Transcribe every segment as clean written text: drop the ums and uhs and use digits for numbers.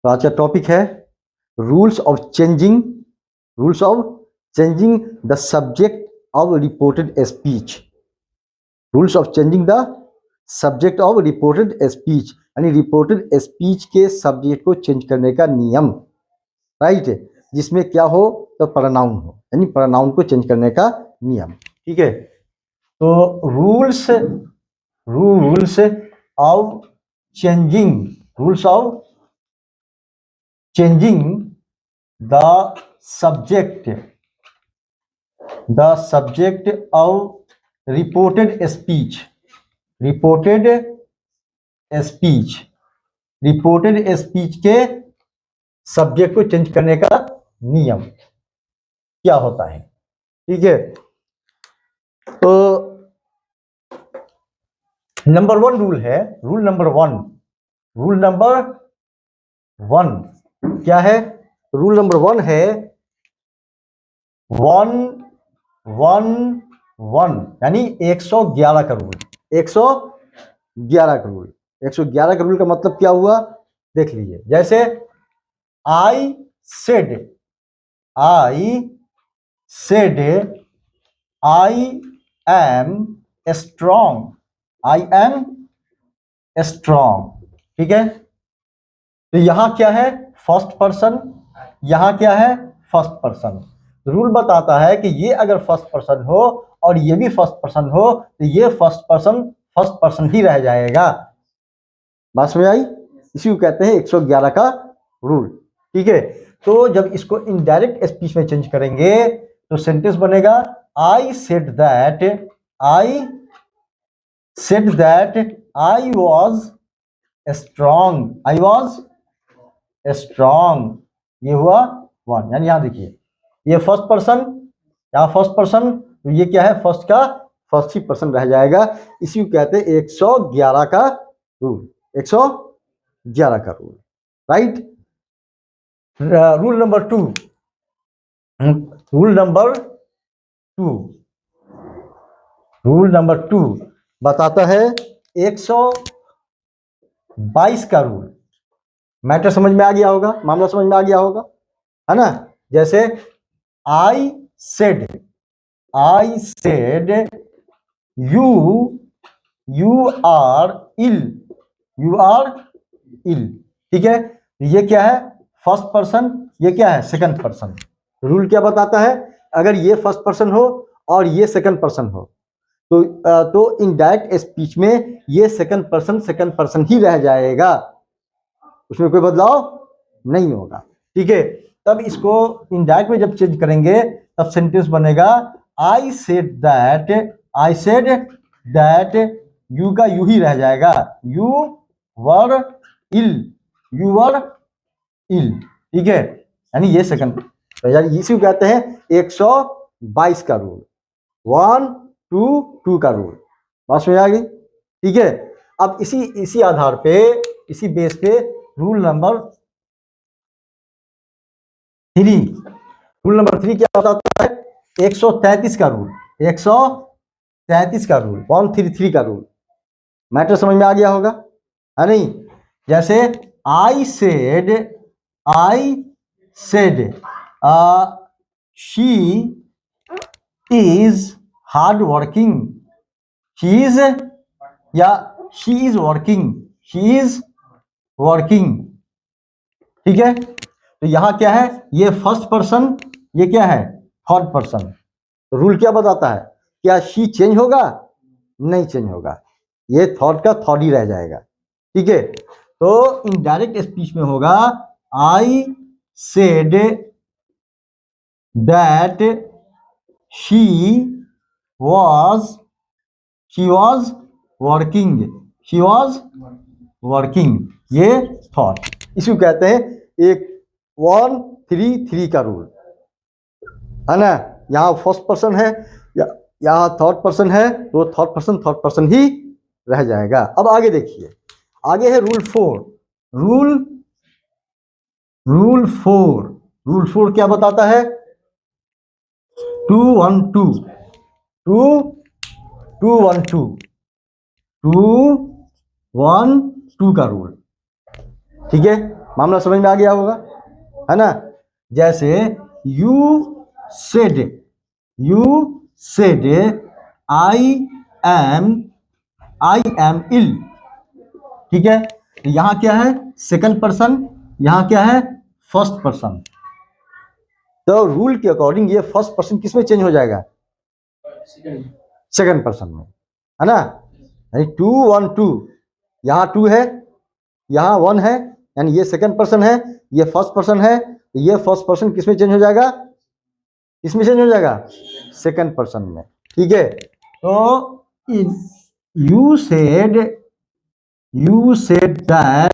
तो आज का टॉपिक है rules of changing the subject of reported speech. Rules of changing the subject of reported speech, यानी reported speech के subject को चेंज करने का नियम, राइट। जिसमें क्या हो तो प्रोनाउन हो, यानी प्रोनाउन को चेंज करने का नियम। ठीक है, तो rules of changing the subject of reported speech के सब्जेक्ट को चेंज करने का नियम क्या होता है। ठीक है, तो नंबर वन रूल है, रूल नंबर वन क्या है? रूल नंबर वन है 111, यानी 111 का रूल। 111 का रूल, 111 का रूल का मतलब क्या हुआ देख लीजिए। जैसे I said I am strong, ठीक है। तो यहां क्या है? फर्स्ट पर्सन, यहां क्या है? First person. रूल बताता है कि ये अगर फर्स्ट पर्सन हो और ये भी फर्स्ट पर्सन हो तो ये फर्स्ट पर्सन ही रह जाएगा। बात समझ आई? इसी को कहते हैं 111 का रूल। ठीक है, तो जब इसको इनडायरेक्ट स्पीच में चेंज करेंगे तो सेंटेंस बनेगा I said that I was strong. ये हुआ वन, यानी यहां देखिए ये फर्स्ट पर्सन, यहाँ फर्स्ट पर्सन, तो ये क्या है? फर्स्ट ही पर्सन रह जाएगा। इसी को कहते हैं 111 का रूल, 111 का rule, right. Rule number two बताता है 122 का रूल। मैटर समझ में आ गया होगा, मामला समझ में आ गया होगा, है ना। जैसे I said you are ill, ठीक है। ये क्या है? फर्स्ट पर्सन, ये क्या है? Second person. रूल क्या बताता है? अगर ये फर्स्ट पर्सन हो और ये सेकंड पर्सन हो तो इनडायरेक्ट स्पीच में ये सेकंड पर्सन ही रह जाएगा, उसमें कोई बदलाव नहीं होगा। ठीक है, तब इसको इनडायरेक्ट में जब चेंज करेंगे तब सेंटेंस बनेगा आई सेड दैट, यू का यू ही रह जाएगा, यू वर इल। ठीक है, यानी ये सेकंड, तो यानी इसी को कहते हैं 122 का रूल, 122 का रूल। बात समझ आ गई? ठीक है, अब इसी आधार पे, इसी बेस पे रूल नंबर 3 क्या बताता है? 133 का रूल, 133 का रूल, 133 का रूल। मैटर समझ में आ गया होगा, है नहीं? जैसे I said she is hard working, she is working. ठीक है, तो यहां क्या है? ये फर्स्ट पर्सन, ये क्या है? Third person. तो रूल क्या बताता है? क्या शी चेंज होगा? नहीं चेंज होगा, ये थर्ड का थर्ड ही रह जाएगा। ठीक है, तो इनडायरेक्ट स्पीच में होगा I said that she was working, ये थॉट। इसको कहते हैं एक 133 का रूल, है ना। यहाँ फर्स्ट पर्सन है, यहाँ थर्ड पर्सन है, तो थर्ड पर्सन ही रह जाएगा। अब आगे देखिए, आगे है रूल 4 क्या बताता है? 212 का रूल। ठीक है, मामला समझ में आ गया होगा, है ना। जैसे you said I am ill, ठीक है। तो यहां क्या है सेकंड पर्सन, यहां क्या है फर्स्ट पर्सन। तो रूल के अकॉर्डिंग ये फर्स्ट पर्सन किसमें चेंज हो जाएगा, सेकंड पर्सन में, है ना। यानी 2 1 2, यहाँ 2 है यहाँ 1 है, यानी ये सेकंड पर्सन है, ये फर्स्ट पर्सन है। तो ये फर्स्ट पर्सन किसमें चेंज हो जाएगा, किसमें चेंज हो जाएगा, सेकंड पर्सन में, ठीक है। तो यू सेड दैट,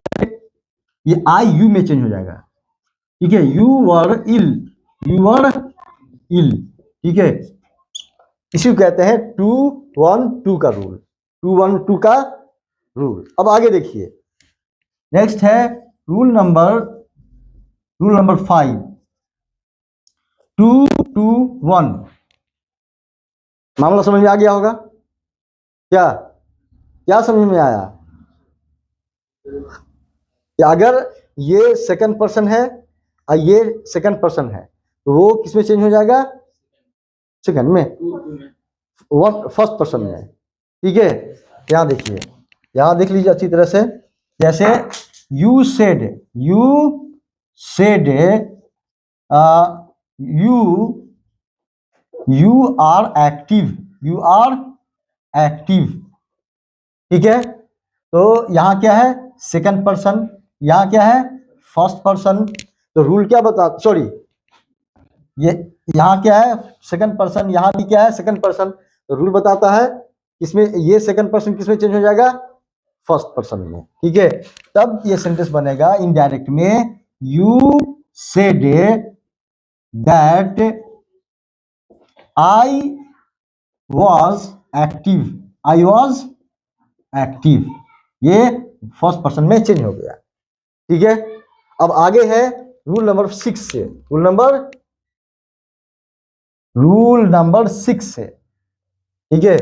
ये आई यू में चेंज हो जाएगा, ठीक है। यू वर इल, ठीक है। इसी को कहते हैं 2 1 2 का रूल, 2 1 2 का रूल। अब आगे देखिए, नेक्स्ट है रूल नंबर 5, 2 2 1। मामला समझ में आ गया होगा, क्या समझ में आया कि अगर ये सेकंड पर्सन है और ये सेकंड पर्सन है तो वो किसमें चेंज हो जाएगा, सेकंड में, फर्स्ट पर्सन में, ठीक है। यहाँ देखिए, यहाँ देख लीजिए अच्छी तरह से। जैसे you said you are active, ठीक है। तो यहाँ क्या है सेकंड पर्सन, यहाँ क्या है फर्स्ट पर्सन। तो रूल क्या बता, सॉरी ये यहाँ क्या है सेकंड पर्सन, यहाँ भी क्या है सेकंड पर्सन। तो रूल बताता है इसमें ये सेकंड पर्सन किसमें चेंज हो जाएगा, फर्स्ट पर्सन में, ठीक है। तब ये सेंटेंस बनेगा इनडायरेक्ट में, you said that I was active, ये फर्स्ट पर्सन में चेंज हो गया, ठीक है। अब आगे है रूल नंबर 6 से, रूल नंबर 6 है, ठीक है।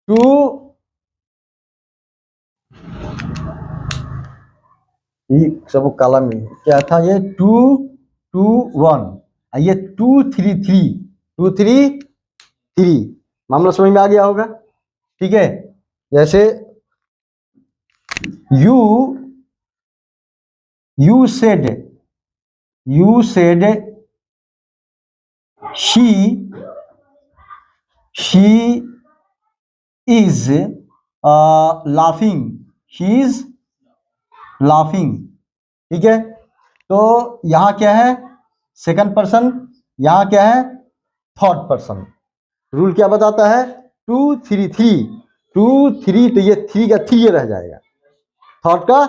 2 सब काला में क्या था, ये 2 2 1, ये 2 3 3, मामला समझ में आ गया होगा, ठीक है। जैसे you said she is laughing, ठीक है। तो यहाँ क्या है सेकंड पर्सन, यहाँ क्या है थर्ड पर्सन। रूल क्या बताता है 2 3 3, तो ये 3 का 3 रह जाएगा, थर्ड का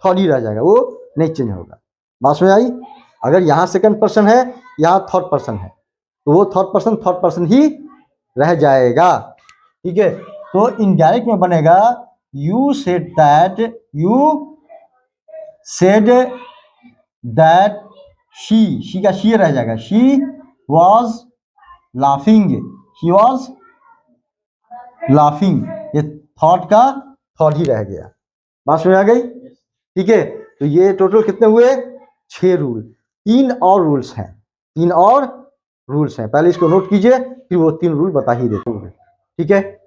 थर्ड ही रह जाएगा, वो नहीं चेंज होगा। बात में आई, अगर यहाँ सेकंड पर्सन है यहाँ थर्ड पर्सन है तो वो थर्ड पर्सन ही रह जाएगा, ठीक है। तो इनडायरेक्ट में बनेगा यू सेड दैट शी का शी रह जाएगा, शी वॉज लाफिंग, ये थॉट का थॉट ही रह गया। बात समझ आ गई, ठीक है। तो ये टोटल कितने हुए 6 रूल, 3 और रूल्स हैं, पहले इसको नोट कीजिए फिर वो 3 रूल बता ही देते हैं, ठीक है।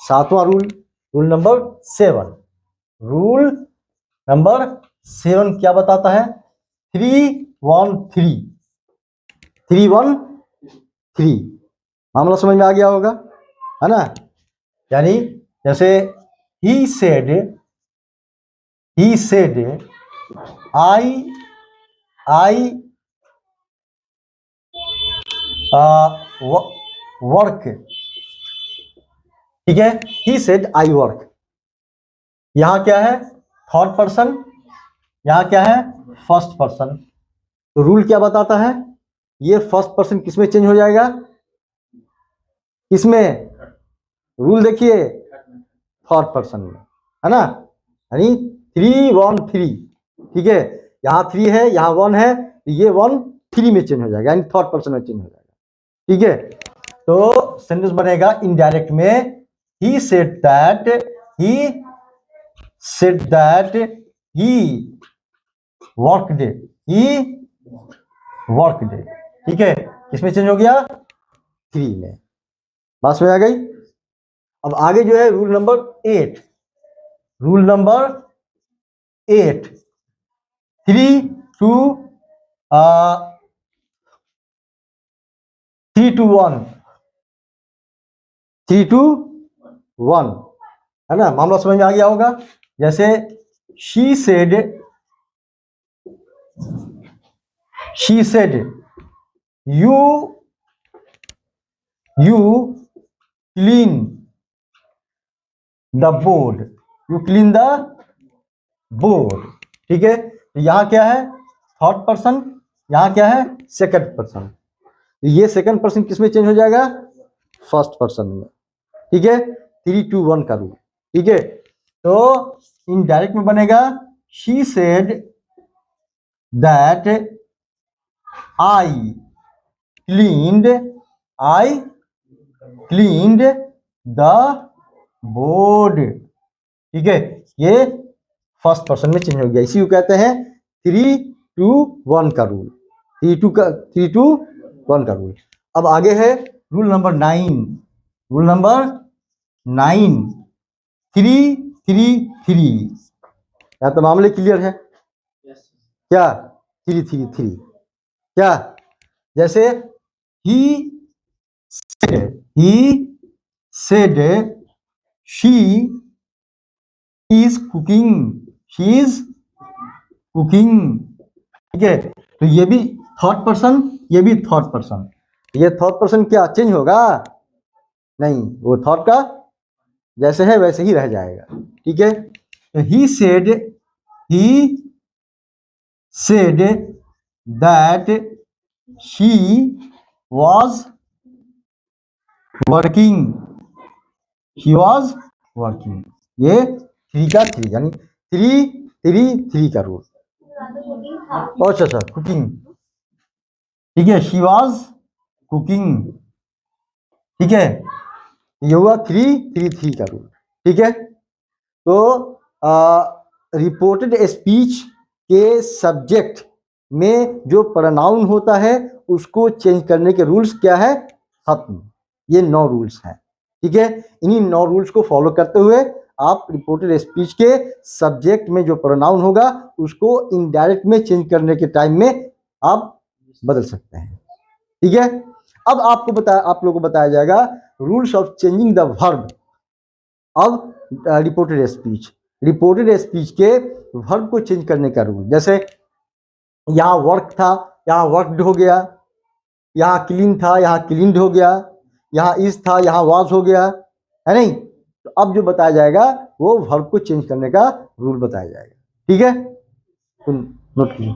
7वां रूल नंबर 7, रूल नंबर 7 क्या बताता है, 3 1 3, मामला समझ में आ गया होगा, है ना। यानी जैसे ही सेड आई वर्क, ठीक है। ही सेड आई वर्क, यहाँ क्या है थर्ड पर्सन, यहाँ क्या है फर्स्ट पर्सन। तो रूल क्या बताता है, ये फर्स्ट पर्सन किसमें चेंज हो जाएगा, किसमें, रूल देखिए थर्ड पर्सन में, है ना। यानी 3 1 3, ठीक है। यहाँ 3 है यहाँ 1 है, तो ये 1 3 में चेंज हो जाएगा, यानी थर्ड पर्सन में चेंज हो जाएगा, ठीक है। तो सेंटेंस बनेगा इनडायरेक्ट में, he said that he work day, he work day. ठीक है, किसमें चेंज हो गया? 3 में। बात में आ गई। अब आगे जो है rule number 8, rule number 8, 3 2 3 to 1, 3 to 1, है ना? मामला समझ में आ गया होगा। जैसे she said you clean the board, you clean the board। ठीक है, तो यहां क्या है? थर्ड पर्सन, यहां क्या है? Second person. ये सेकंड पर्सन किसमें चेंज हो जाएगा? फर्स्ट पर्सन में। ठीक है, 3 to 1 का रूल। ठीक है, तो इनडायरेक्ट में बनेगा she said that I cleaned the board। ठीक है, ये फर्स्ट पर्सन में चेंज हो गया, इसी को कहते हैं 3 to 1 का रूल। 3 to 1 का रूल। अब आगे है रूल नंबर 9, रूल नंबर 9, 3 3 3। क्या तो मामले क्लियर है? क्या 3 3 3? क्या? जैसे he said she is cooking, ठीक है, तो ये भी थर्ड पर्सन, ये भी थर्ड पर्सन। ये थर्ड पर्सन क्या चेंज होगा? नहीं, वो थर्ड का जैसे है वैसे ही रह जाएगा। ठीक है, तो he said that she was working, ये 3 का 3 यानी 3 3 3 का रूल। अच्छा, कुकिंग। ठीक है, शी वॉज कुकिंग। ठीक है, ये हुआ 3 3 3 का रूल। ठीक है, तो रिपोर्टेड स्पीच के सब्जेक्ट में जो प्रोनाउन होता है उसको चेंज करने के रूल्स क्या है? खत्म। ये 9 रूल्स हैं। ठीक है, इन्हीं 9 रूल्स को फॉलो करते हुए आप रिपोर्टेड स्पीच के सब्जेक्ट में जो प्रोनाउन होगा उसको इनडायरेक्ट में चेंज करने के टाइम में आप बदल सकते हैं। ठीक है, अब आप लोगों को बताया जाएगा rules of changing the verb. अब रिपोर्टेड स्पीच के वर्ब को चेंज करने का रूल, जैसे यहाँ वर्क था, यहाँ वर्कड हो गया, यहाँ क्लीन था, यहाँ क्लीन्ड हो गया, यहाँ इज था, यहाँ वाज हो गया, है नहीं? तो अब जो बताया जाएगा वो वर्ब को चेंज करने का रूल बताया जाएगा। ठीक है, तो नोट कीजिए।